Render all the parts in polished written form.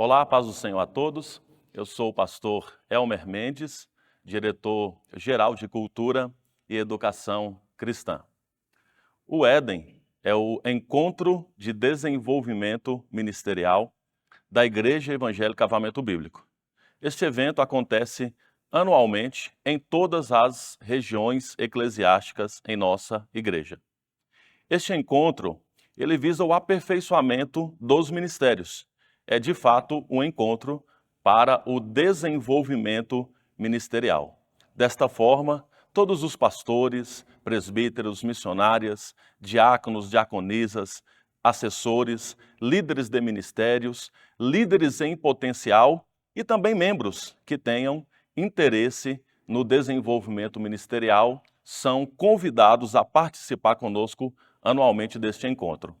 Olá, paz do Senhor a todos. Eu sou o pastor Elmer Mendes, diretor-geral de Cultura e Educação Cristã. O Éden é o encontro de desenvolvimento ministerial da Igreja Evangélica Avivamento Bíblico. Este evento acontece anualmente em todas as regiões eclesiásticas em nossa igreja. Este encontro, ele visa o aperfeiçoamento dos ministérios. É, de fato, um encontro para o desenvolvimento ministerial. Desta forma, todos os pastores, presbíteros, missionárias, diáconos, diaconisas, assessores, líderes de ministérios, líderes em potencial e também membros que tenham interesse no desenvolvimento ministerial são convidados a participar conosco anualmente deste encontro.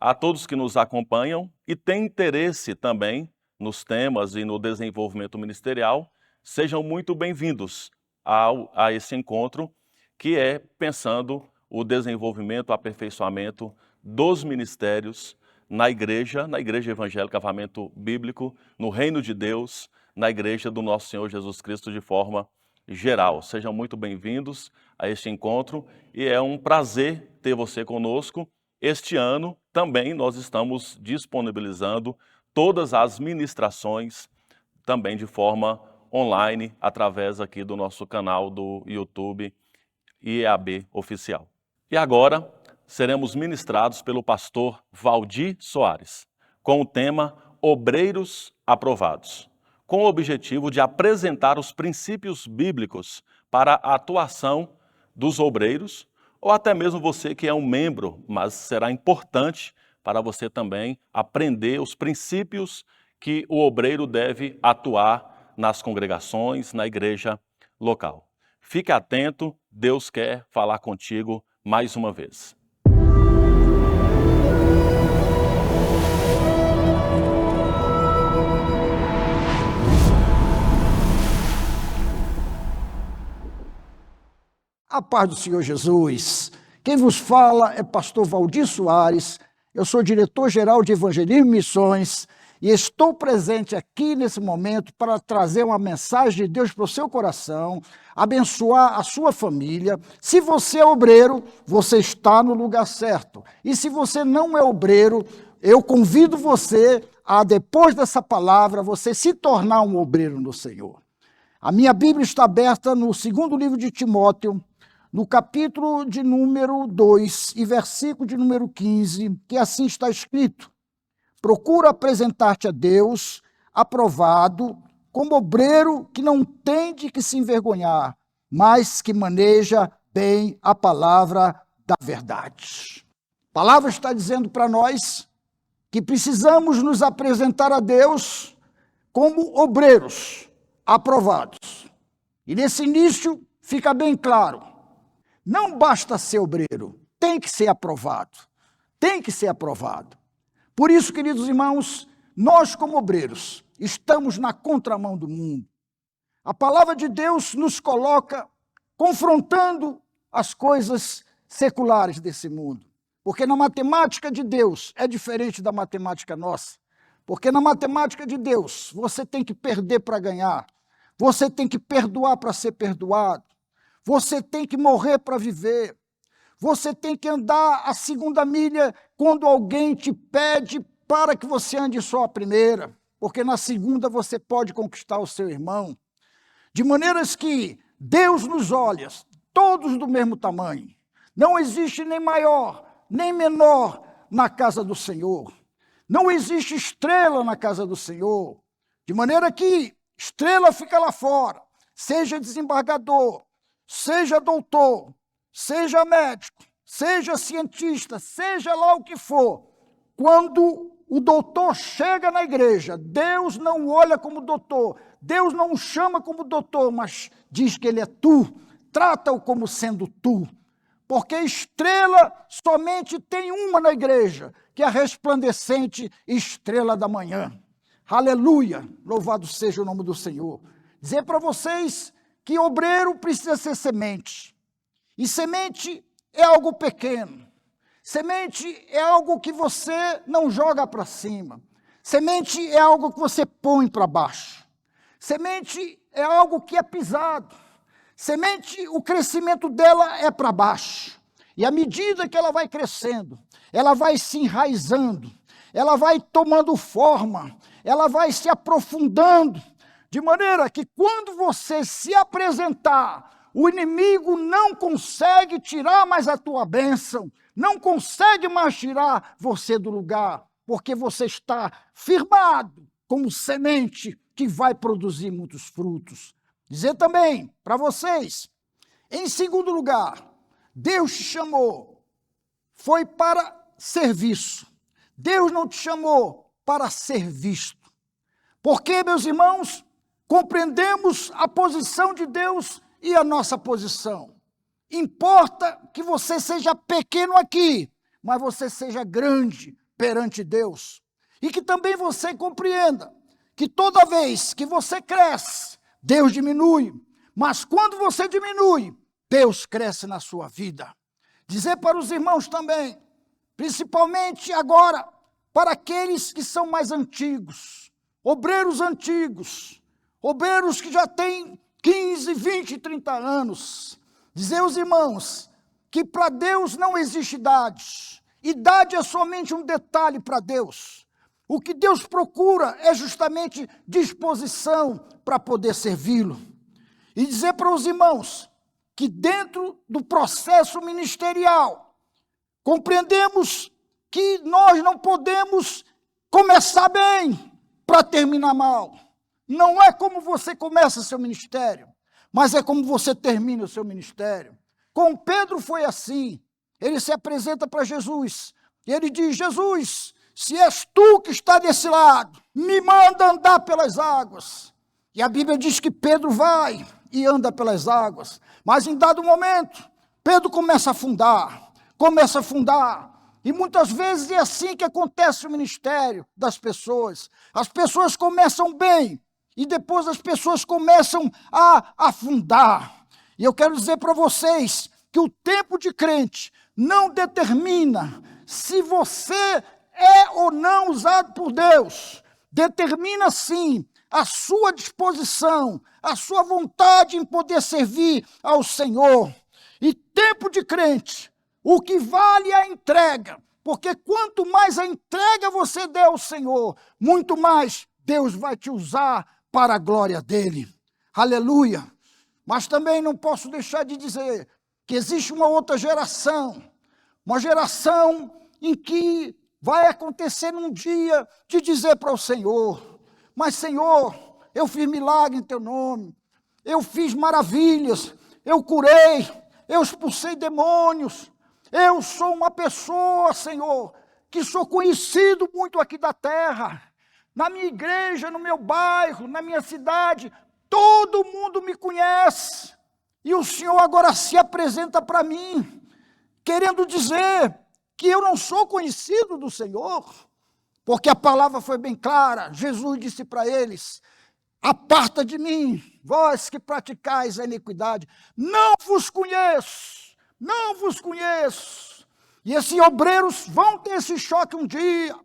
A todos que nos acompanham e têm interesse também nos temas e no desenvolvimento ministerial, sejam muito bem-vindos a esse encontro, que é pensando o desenvolvimento, o aperfeiçoamento dos ministérios na Igreja Evangélica Avivamento Bíblico, no Reino de Deus, na Igreja do nosso Senhor Jesus Cristo de forma geral. Sejam muito bem-vindos a este encontro e é um prazer ter você conosco. Este ano também nós estamos disponibilizando todas as ministrações também de forma online, através aqui do nosso canal do YouTube IEAB Oficial. E agora seremos ministrados pelo pastor Valdir Soares, com o tema Obreiros Aprovados, com o objetivo de apresentar os princípios bíblicos para a atuação dos obreiros, ou até mesmo você que é um membro, mas será importante para você também aprender os princípios que o obreiro deve atuar nas congregações, na igreja local. Fique atento, Deus quer falar contigo mais uma vez. A paz do Senhor Jesus. Quem vos fala é pastor Valdir Soares. Eu sou diretor-geral de Evangelismo e Missões e estou presente aqui nesse momento para trazer uma mensagem de Deus para o seu coração, abençoar a sua família. Se você é obreiro, você está no lugar certo. E se você não é obreiro, eu convido você a, depois dessa palavra, você se tornar um obreiro no Senhor. A minha Bíblia está aberta no segundo livro de Timóteo, no capítulo de número 2 e versículo de número 15, que assim está escrito: procura apresentar-te a Deus aprovado, como obreiro que não tem de que se envergonhar, mas que maneja bem a palavra da verdade. A palavra está dizendo para nós que precisamos nos apresentar a Deus como obreiros aprovados. E nesse início fica bem claro: não basta ser obreiro, tem que ser aprovado. Tem que ser aprovado. Por isso, queridos irmãos, nós como obreiros estamos na contramão do mundo. A palavra de Deus nos coloca confrontando as coisas seculares desse mundo. Porque na matemática de Deus é diferente da matemática nossa. Porque na matemática de Deus você tem que perder para ganhar. Você tem que perdoar para ser perdoado. Você tem que morrer para viver. Você tem que andar a segunda milha quando alguém te pede para que você ande só a primeira, porque na segunda você pode conquistar o seu irmão. De maneiras que Deus nos olha, todos do mesmo tamanho. Não existe nem maior, nem menor na casa do Senhor. Não existe estrela na casa do Senhor. De maneira que estrela fica lá fora, seja desembargador, seja doutor, seja médico, seja cientista, seja lá o que for. Quando o doutor chega na igreja, Deus não olha como doutor, Deus não o chama como doutor, mas diz que ele é tu, trata-o como sendo tu. Porque estrela somente tem uma na igreja, que é a resplandecente estrela da manhã. Aleluia, louvado seja o nome do Senhor. Dizer para vocês que obreiro precisa ser semente. E semente é algo pequeno. Semente é algo que você não joga para cima. Semente é algo que você põe para baixo. Semente é algo que é pisado. Semente, o crescimento dela é para baixo. E à medida que ela vai crescendo, ela vai se enraizando, ela vai tomando forma, ela vai se aprofundando, de maneira que quando você se apresentar, o inimigo não consegue tirar mais a tua bênção, não consegue mais tirar você do lugar, porque você está firmado como semente que vai produzir muitos frutos. Dizer também para vocês, em segundo lugar, Deus te chamou, foi para serviço. Deus não te chamou para ser visto. Porque, meus irmãos, compreendemos a posição de Deus e a nossa posição. Importa que você seja pequeno aqui, mas você seja grande perante Deus. E que também você compreenda que toda vez que você cresce, Deus diminui. Mas quando você diminui, Deus cresce na sua vida. Dizer para os irmãos também, principalmente agora, para aqueles que são mais antigos, obreiros que já têm 15, 20, 30 anos. Dizer aos irmãos que para Deus não existe idade. Idade é somente um detalhe para Deus. O que Deus procura é justamente disposição para poder servi-lo. E dizer para os irmãos que dentro do processo ministerial, compreendemos que nós não podemos começar bem para terminar mal. Não é como você começa seu ministério, mas é como você termina o seu ministério. Com Pedro foi assim. Ele se apresenta para Jesus e ele diz: Jesus, se és tu que está desse lado, me manda andar pelas águas. E a Bíblia diz que Pedro vai e anda pelas águas. Mas em dado momento, Pedro começa a afundar. E muitas vezes é assim que acontece o ministério das pessoas. As pessoas começam bem e depois as pessoas começam a afundar. E eu quero dizer para vocês que o tempo de crente não determina se você é ou não usado por Deus. Determina sim a sua disposição, a sua vontade em poder servir ao Senhor. E tempo de crente, o que vale é a entrega, porque quanto mais a entrega você der ao Senhor, muito mais Deus vai te usar para a glória dele. Aleluia! Mas também não posso deixar de dizer que existe uma outra geração, uma geração em que vai acontecer um dia de dizer para o Senhor: mas Senhor, eu fiz milagre em teu nome, eu fiz maravilhas, eu curei, eu expulsei demônios, eu sou uma pessoa, Senhor, que sou conhecido muito aqui da terra, na minha igreja, no meu bairro, na minha cidade, todo mundo me conhece, e o Senhor agora se apresenta para mim, querendo dizer que eu não sou conhecido do Senhor, porque a palavra foi bem clara. Jesus disse para eles: aparta de mim, vós que praticais a iniquidade, não vos conheço, não vos conheço. E esses obreiros vão ter esse choque um dia,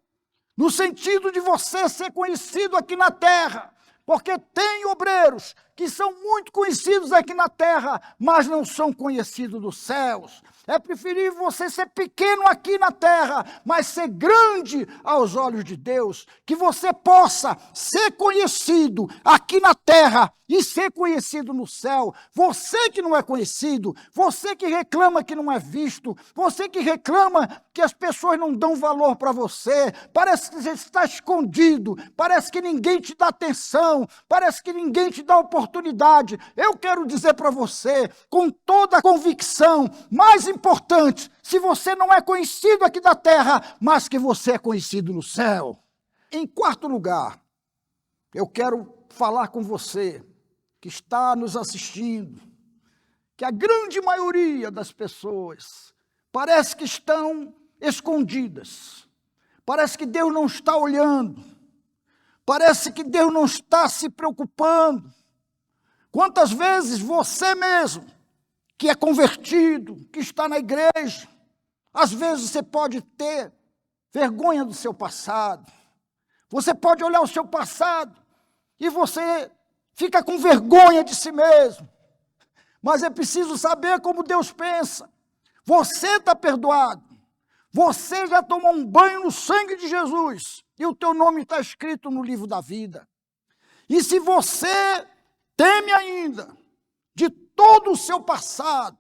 no sentido de você ser conhecido aqui na terra, porque tem obreiros que são muito conhecidos aqui na terra, mas não são conhecidos dos céus. É preferível você ser pequeno aqui na terra, mas ser grande aos olhos de Deus, que você possa ser conhecido aqui na terra e ser conhecido no céu. Você que não é conhecido, você que reclama que não é visto, você que reclama que as pessoas não dão valor para você, parece que você está escondido, parece que ninguém te dá atenção, parece que ninguém te dá oportunidade. Eu quero dizer para você, com toda a convicção, mais importante, se você não é conhecido aqui da terra, mas que você é conhecido no céu. Em quarto lugar, eu quero falar com você que está nos assistindo, que a grande maioria das pessoas parece que estão escondidas, parece que Deus não está olhando, parece que Deus não está se preocupando. Quantas vezes você mesmo, que é convertido, que está na igreja, às vezes você pode ter vergonha do seu passado, Você pode olhar o seu passado e você fica com vergonha de si mesmo. Mas é preciso saber como Deus pensa. Você está perdoado. Você já tomou um banho no sangue de Jesus. E o teu nome está escrito no livro da vida. E se você teme ainda de todo o seu passado,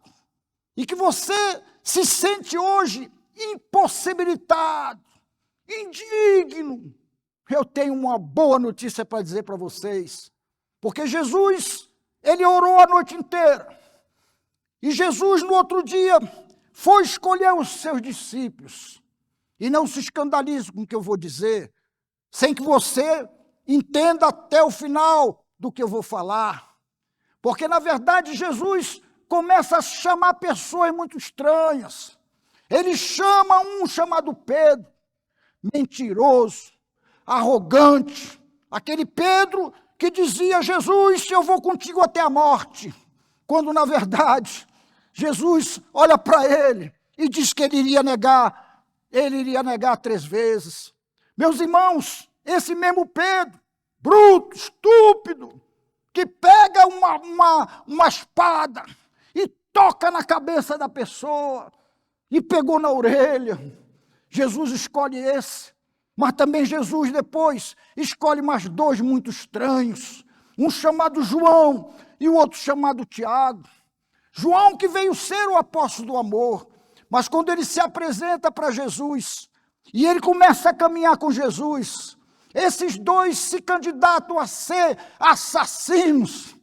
e que você se sente hoje impossibilitado, indigno, eu tenho uma boa notícia para dizer para vocês. Porque Jesus, ele orou a noite inteira. E Jesus, no outro dia, foi escolher os seus discípulos. E não se escandalize com o que eu vou dizer, sem que você entenda até o final do que eu vou falar. Porque, na verdade, Jesus começa a chamar pessoas muito estranhas. Ele chama um chamado Pedro, mentiroso, arrogante. Aquele Pedro que dizia: Jesus, eu vou contigo até a morte. Quando, na verdade, Jesus olha para ele e diz que ele iria negar 3 vezes. Meus irmãos, esse mesmo Pedro, bruto, estúpido, que pega uma espada e toca na cabeça da pessoa e pegou na orelha. Jesus escolhe esse, mas também Jesus depois escolhe mais 2 muito estranhos, um chamado João e o outro chamado Tiago. João, que veio ser o apóstolo do amor, mas quando ele se apresenta para Jesus e ele começa a caminhar com Jesus, esses 2 se candidatam a ser assassinos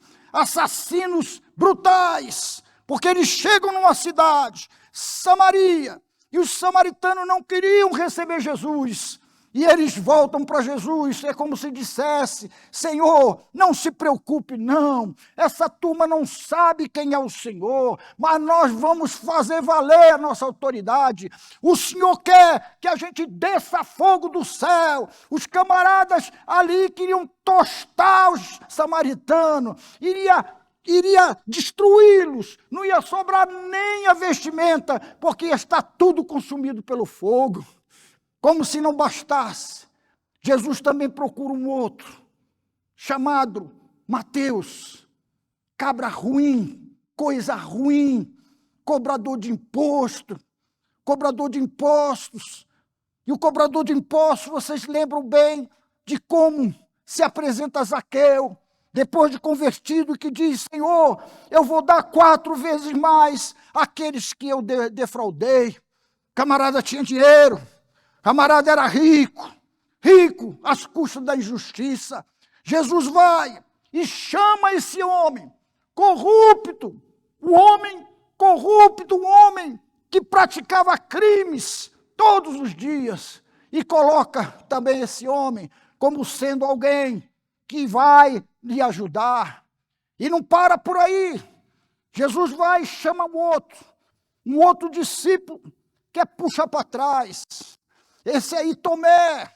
brutais, porque eles chegam numa cidade, Samaria, e os samaritanos não queriam receber Jesus. E eles voltam para Jesus, é como se dissesse: Senhor, não se preocupe não, essa turma não sabe quem é o Senhor, mas nós vamos fazer valer a nossa autoridade. O Senhor quer que a gente desça fogo do céu. Os camaradas ali queriam tostar os samaritanos, iria destruí-los, não ia sobrar nem a vestimenta, porque está tudo consumido pelo fogo. Como se não bastasse, Jesus também procura um outro, chamado Mateus, cabra ruim, coisa ruim, cobrador de impostos. E o cobrador de impostos, vocês lembram bem de como se apresenta Zaqueu, depois de convertido, que diz: Senhor, eu vou dar 4 vezes mais àqueles que eu defraudei. Camarada tinha dinheiro. Camarada era rico às custas da injustiça. Jesus vai e chama esse homem corrupto, o homem que praticava crimes todos os dias, e coloca também esse homem como sendo alguém que vai lhe ajudar. E não para por aí. Jesus vai e chama um outro discípulo que é puxa para trás. Esse aí, Tomé.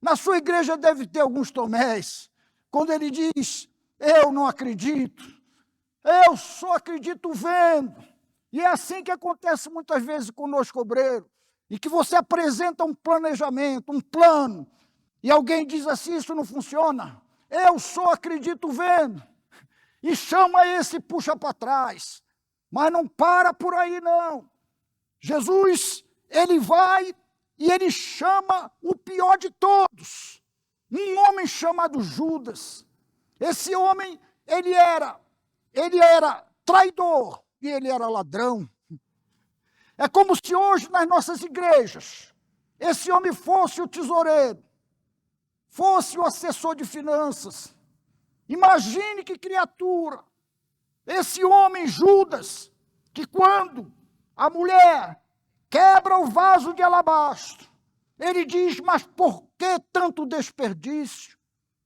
Na sua igreja deve ter alguns Tomés. Quando ele diz: eu não acredito, eu só acredito vendo. E é assim que acontece muitas vezes conosco, obreiro. E que você apresenta um planejamento, um plano, e alguém diz assim: isso não funciona, eu só acredito vendo. E chama esse, puxa para trás. Mas não para por aí não. Jesus, ele vai e ele chama o pior de todos, um homem chamado Judas. Esse homem, ele era traidor e ele era ladrão. É como se hoje nas nossas igrejas, esse homem fosse o tesoureiro, fosse o assessor de finanças. Imagine que criatura, esse homem Judas, que quando a mulher quebra o vaso de alabastro, ele diz: mas por que tanto desperdício?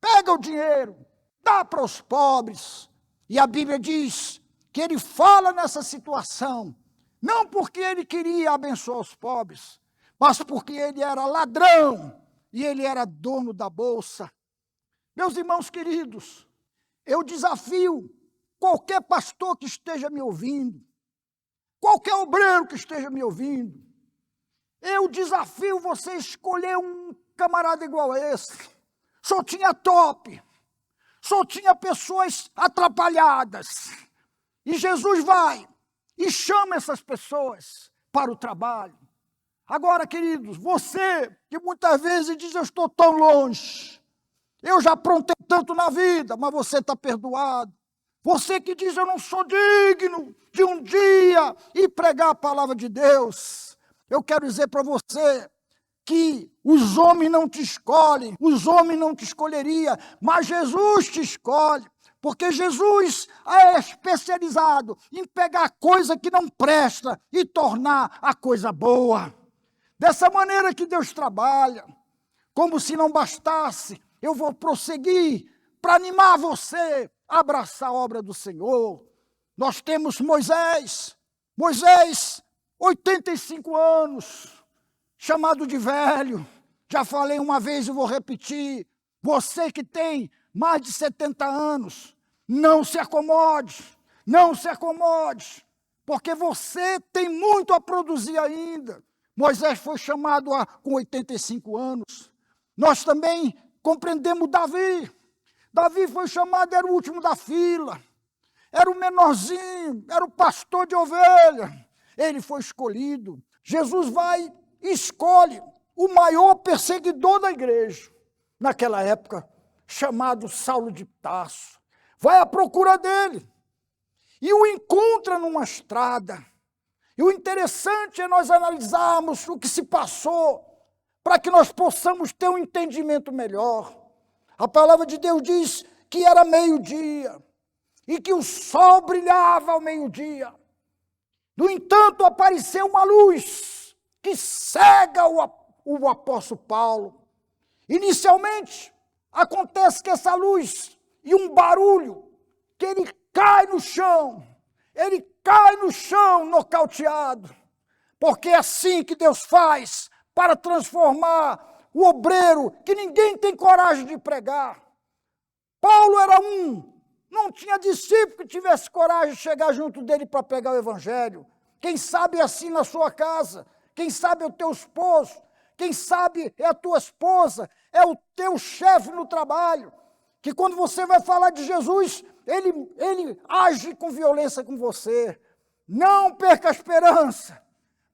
Pega o dinheiro, dá para os pobres. E a Bíblia diz que ele fala nessa situação, não porque ele queria abençoar os pobres, mas porque ele era ladrão e ele era dono da bolsa. Meus irmãos queridos, eu desafio qualquer pastor que esteja me ouvindo, qualquer obreiro que esteja me ouvindo, eu desafio você a escolher um camarada igual a esse. só tinha top, só tinha pessoas atrapalhadas. E Jesus vai e chama essas pessoas para o trabalho. Agora, queridos, você que muitas vezes diz, eu estou tão longe, eu já aprontei tanto na vida, mas você está perdoado. Você que diz, eu não sou digno de um dia ir pregar a palavra de Deus. Eu quero dizer para você que os homens não te escolhem, os homens não te escolheriam, mas Jesus te escolhe. Porque Jesus é especializado em pegar a coisa que não presta e tornar a coisa boa. Dessa maneira que Deus trabalha. Como se não bastasse, eu vou prosseguir para animar você a abraçar a obra do Senhor. Nós temos Moisés, 85 anos, chamado de velho. Já falei uma vez e vou repetir. Você que tem mais de 70 anos, não se acomode, porque você tem muito a produzir ainda. Moisés foi chamado com 85 anos. Nós também compreendemos Davi. Davi foi chamado, era o último da fila, era o menorzinho, era o pastor de ovelha. Ele foi escolhido. Jesus vai e escolhe o maior perseguidor da igreja, naquela época, chamado Saulo de Tarso. Vai à procura dele e o encontra numa estrada. E o interessante é nós analisarmos o que se passou para que nós possamos ter um entendimento melhor. A palavra de Deus diz que era meio-dia e que o sol brilhava ao meio-dia. No entanto, apareceu uma luz que cega o apóstolo Paulo. Inicialmente, acontece que essa luz e um barulho, que ele cai no chão nocauteado, porque é assim que Deus faz para transformar o obreiro que ninguém tem coragem de pregar. Paulo era não tinha discípulo que tivesse coragem de chegar junto dele para pregar o evangelho. Quem sabe é assim na sua casa, quem sabe é o teu esposo, quem sabe é a tua esposa, é o teu chefe no trabalho, que quando você vai falar de Jesus, ele age com violência com você. Não perca a esperança,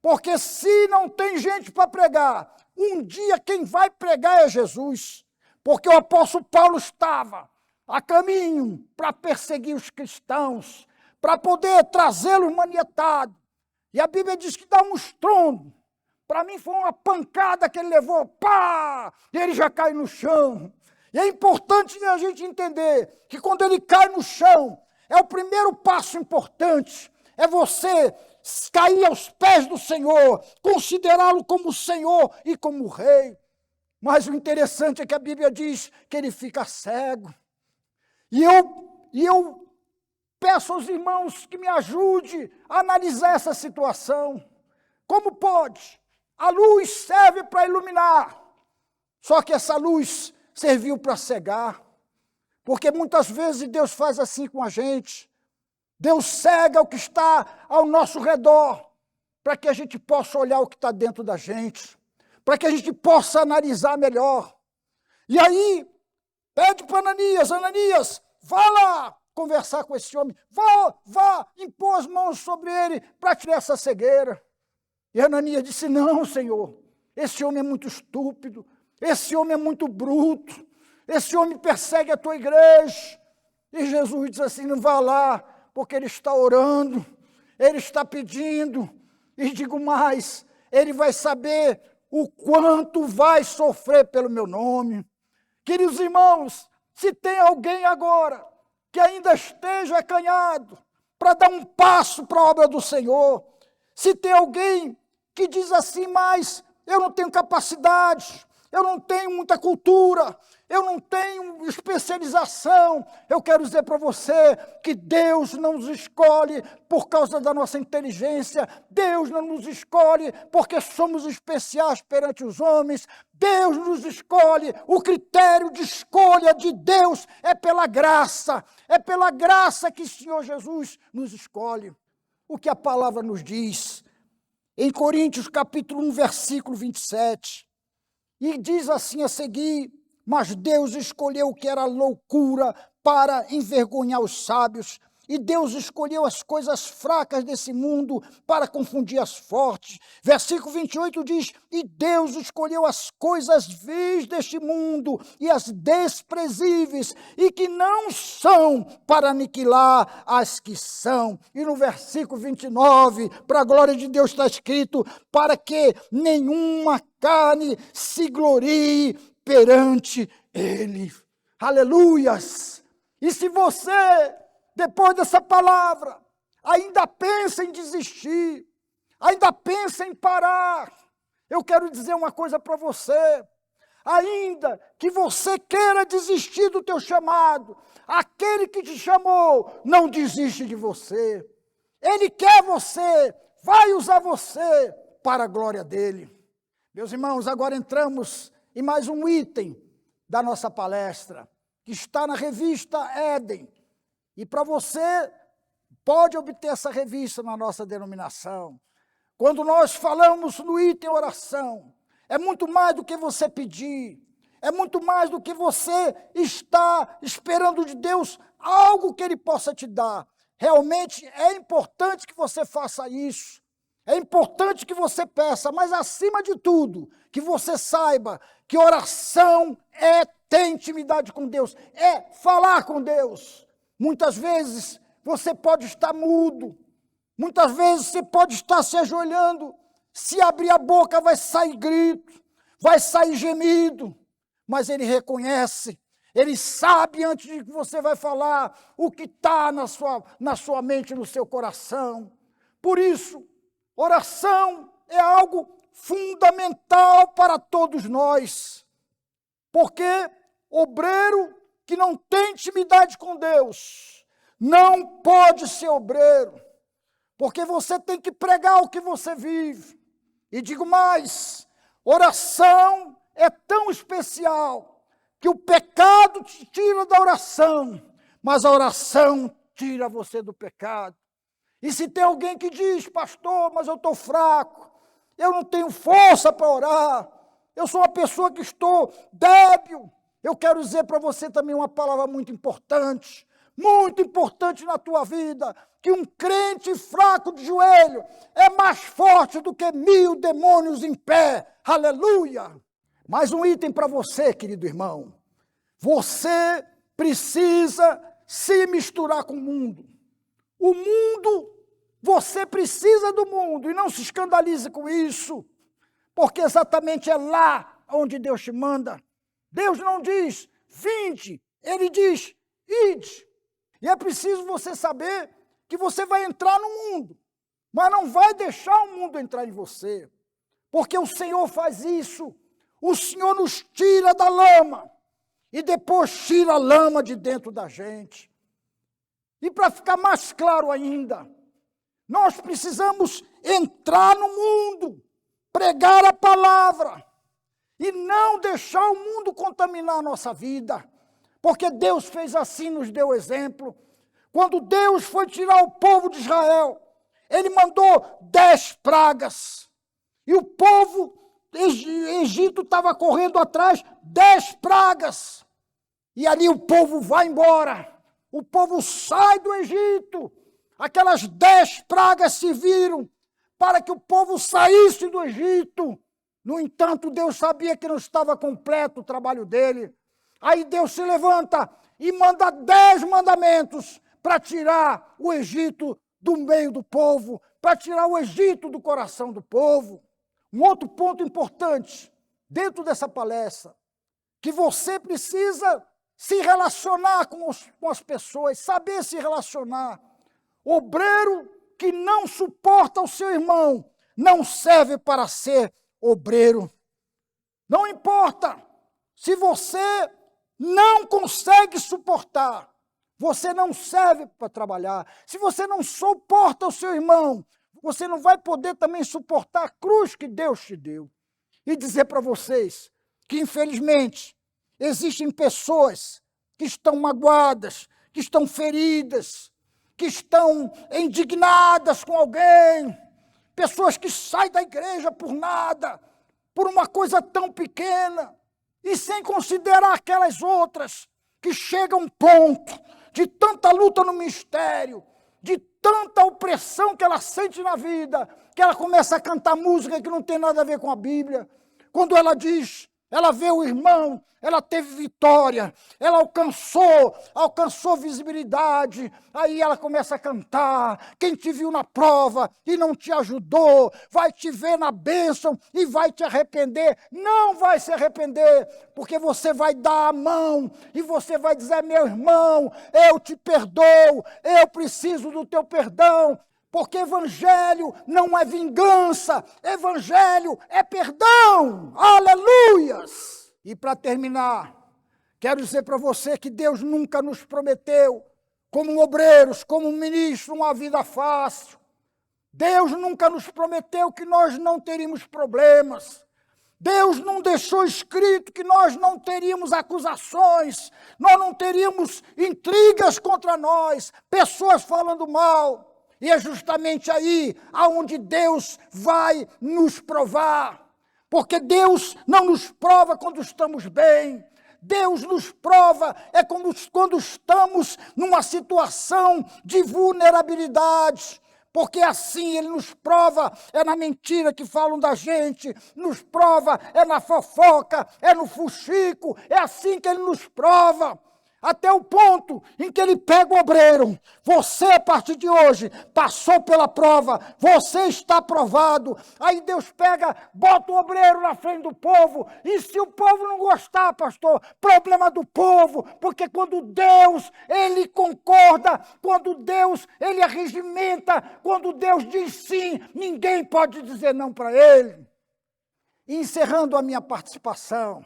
porque se não tem gente para pregar, um dia quem vai pregar é Jesus, porque o apóstolo Paulo estava a caminho para perseguir os cristãos, para poder trazê-los manietados. E a Bíblia diz que dá um estrondo. Para mim foi uma pancada que ele levou, pá! E ele já cai no chão. E é importante a gente entender que quando ele cai no chão, é o primeiro passo importante, é você cair aos pés do Senhor, considerá-lo como Senhor e como Rei. Mas o interessante é que a Bíblia diz que ele fica cego. E eu peço aos irmãos que me ajudem a analisar essa situação. Como pode? A luz serve para iluminar, só que essa luz serviu para cegar, porque muitas vezes Deus faz assim com a gente. Deus cega o que está ao nosso redor, para que a gente possa olhar o que está dentro da gente, para que a gente possa analisar melhor. E aí, pede para Ananias, vá lá conversar com esse homem, vá impor as mãos sobre ele para tirar essa cegueira. E Ananias disse, não, Senhor, esse homem é muito estúpido, esse homem é muito bruto, esse homem persegue a tua igreja. E Jesus diz assim, não vá lá, porque ele está orando, ele está pedindo, e digo mais, ele vai saber o quanto vai sofrer pelo meu nome. Queridos irmãos, se tem alguém agora que ainda esteja acanhado para dar um passo para a obra do Senhor, se tem alguém que diz assim, mas eu não tenho capacidade, eu não tenho muita cultura, eu não tenho especialização, eu quero dizer para você que Deus não nos escolhe por causa da nossa inteligência, Deus não nos escolhe porque somos especiais perante os homens, Deus nos escolhe, o critério de escolha de Deus é pela graça que o Senhor Jesus nos escolhe. O que a palavra nos diz em Coríntios capítulo 1, versículo 27, e diz assim a seguir, Mas Deus escolheu o que era loucura para envergonhar os sábios. E Deus escolheu as coisas fracas desse mundo para confundir as fortes. Versículo 28 diz, e Deus escolheu as coisas vis deste mundo e as desprezíveis e que não são para aniquilar as que são. E no versículo 29, para a glória de Deus está escrito, para que nenhuma carne se glorie perante ele. Aleluias! E se você, depois dessa palavra, ainda pensa em desistir, ainda pensa em parar, eu quero dizer uma coisa para você, ainda que você queira desistir do teu chamado, aquele que te chamou não desiste de você, ele quer você, vai usar você para a glória dele. Meus irmãos, agora entramos em mais um item da nossa palestra, que está na revista Éden. E para você, pode obter essa revista na nossa denominação. Quando nós falamos no item oração, é muito mais do que você pedir, é muito mais do que você está esperando de Deus algo que Ele possa te dar. Realmente é importante que você faça isso, é importante que você peça, mas acima de tudo, que você saiba que oração é ter intimidade com Deus, é falar com Deus. Muitas vezes você pode estar mudo, muitas vezes você pode estar se ajoelhando, se abrir a boca vai sair grito, vai sair gemido, mas Ele reconhece, Ele sabe antes de que você vai falar o que está na sua mente, no seu coração. Por isso, oração é algo fundamental para todos nós, porque obreiro que não tem intimidade com Deus não pode ser obreiro, porque você tem que pregar o que você vive. E digo mais, oração é tão especial que o pecado te tira da oração, mas a oração tira você do pecado. E se tem alguém que diz, pastor, mas eu estou fraco, eu não tenho força para orar, eu sou uma pessoa que estou débil, eu quero dizer para você também uma palavra muito importante na tua vida, que um crente fraco de joelho é mais forte do que 1000 demônios em pé. Aleluia! Mais um item para você, querido irmão. Você precisa se misturar com o mundo. O mundo, você precisa do mundo, e não se escandalize com isso, porque exatamente é lá onde Deus te manda. Deus não diz, vinde, Ele diz, ide. E é preciso você saber que você vai entrar no mundo, mas não vai deixar o mundo entrar em você, porque o Senhor faz isso. O Senhor nos tira da lama e depois tira a lama de dentro da gente. E para ficar mais claro ainda, nós precisamos entrar no mundo, pregar a palavra e não deixar o mundo contaminar a nossa vida, porque Deus fez assim, nos deu exemplo. Quando Deus foi tirar o povo de Israel, Ele mandou 10 pragas, e o povo Egito estava correndo atrás, 10 pragas, e ali o povo vai embora, o povo sai do Egito, aquelas 10 pragas serviram para que o povo saísse do Egito. No entanto, Deus sabia que não estava completo o trabalho dele. Aí Deus se levanta e manda 10 mandamentos para tirar o Egito do meio do povo, para tirar o Egito do coração do povo. Um outro ponto importante dentro dessa palestra, que você precisa se relacionar com as pessoas, saber se relacionar. Obreiro que não suporta o seu irmão não serve para ser obreiro. Não importa se você não consegue suportar, você não serve para trabalhar. Se você não suporta o seu irmão, você não vai poder também suportar a cruz que Deus te deu. E dizer para vocês que, infelizmente, existem pessoas que estão magoadas, que estão feridas, que estão indignadas com alguém, pessoas que saem da igreja por nada, por uma coisa tão pequena, e sem considerar aquelas outras que chegam a um ponto de tanta luta no mistério, de tanta opressão que ela sente na vida, que ela começa a cantar música que não tem nada a ver com a Bíblia. Quando ela diz, ela vê o irmão, ela teve vitória, ela alcançou visibilidade, aí ela começa a cantar. Quem te viu na prova e não te ajudou, vai te ver na bênção e vai te arrepender. Não vai se arrepender, porque você vai dar a mão e você vai dizer, meu irmão, eu te perdoo, eu preciso do teu perdão. Porque evangelho não é vingança, evangelho é perdão. Aleluias! E para terminar, quero dizer para você que Deus nunca nos prometeu, como obreiros, como ministros, uma vida fácil. Deus nunca nos prometeu que nós não teríamos problemas. Deus não deixou escrito que nós não teríamos acusações, nós não teríamos intrigas contra nós, pessoas falando mal. E é justamente aí aonde Deus vai nos provar. Porque Deus não nos prova quando estamos bem. Deus nos prova quando estamos numa situação de vulnerabilidade. Porque assim Ele nos prova, é na mentira que falam da gente, nos prova, é na fofoca, é no fuxico, é assim que Ele nos prova. Até o ponto em que ele pega o obreiro. Você, a partir de hoje, passou pela prova. Você está aprovado. Aí Deus pega, bota o obreiro na frente do povo. E se o povo não gostar, pastor, problema do povo. Porque quando Deus, Ele concorda, quando Deus, Ele arregimenta, quando Deus diz sim, ninguém pode dizer não para Ele. E encerrando a minha participação,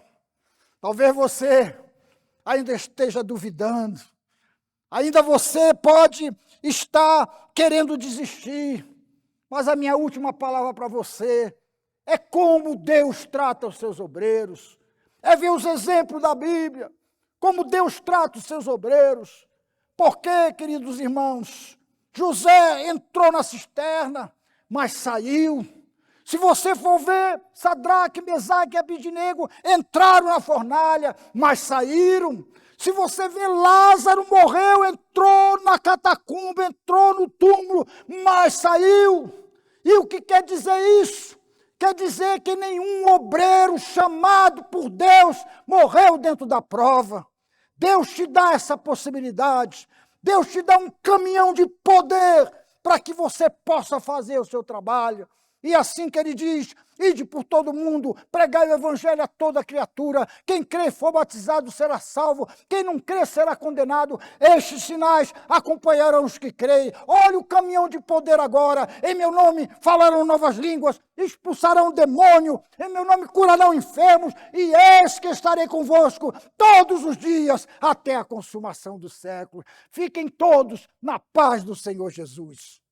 talvez você ainda esteja duvidando, ainda você pode estar querendo desistir, mas a minha última palavra para você é como Deus trata os seus obreiros, é ver os exemplos da Bíblia, como Deus trata os seus obreiros. Porque, queridos irmãos, José entrou na cisterna, mas saiu. Se você for ver, Sadraque, Mesaque e Abidnego entraram na fornalha, mas saíram. Se você ver, Lázaro morreu, entrou na catacumba, entrou no túmulo, mas saiu. E o que quer dizer isso? Quer dizer que nenhum obreiro chamado por Deus morreu dentro da prova. Deus te dá essa possibilidade. Deus te dá um caminhão de poder para que você possa fazer o seu trabalho. E assim que ele diz, ide por todo mundo, pregai o evangelho a toda criatura, quem crê e for batizado será salvo, quem não crê será condenado, estes sinais acompanharão os que creem. Olha o caminhão de poder agora, em meu nome falarão novas línguas, expulsarão demônio, em meu nome curarão enfermos, e eis que estarei convosco todos os dias, até a consumação do século. Fiquem todos na paz do Senhor Jesus.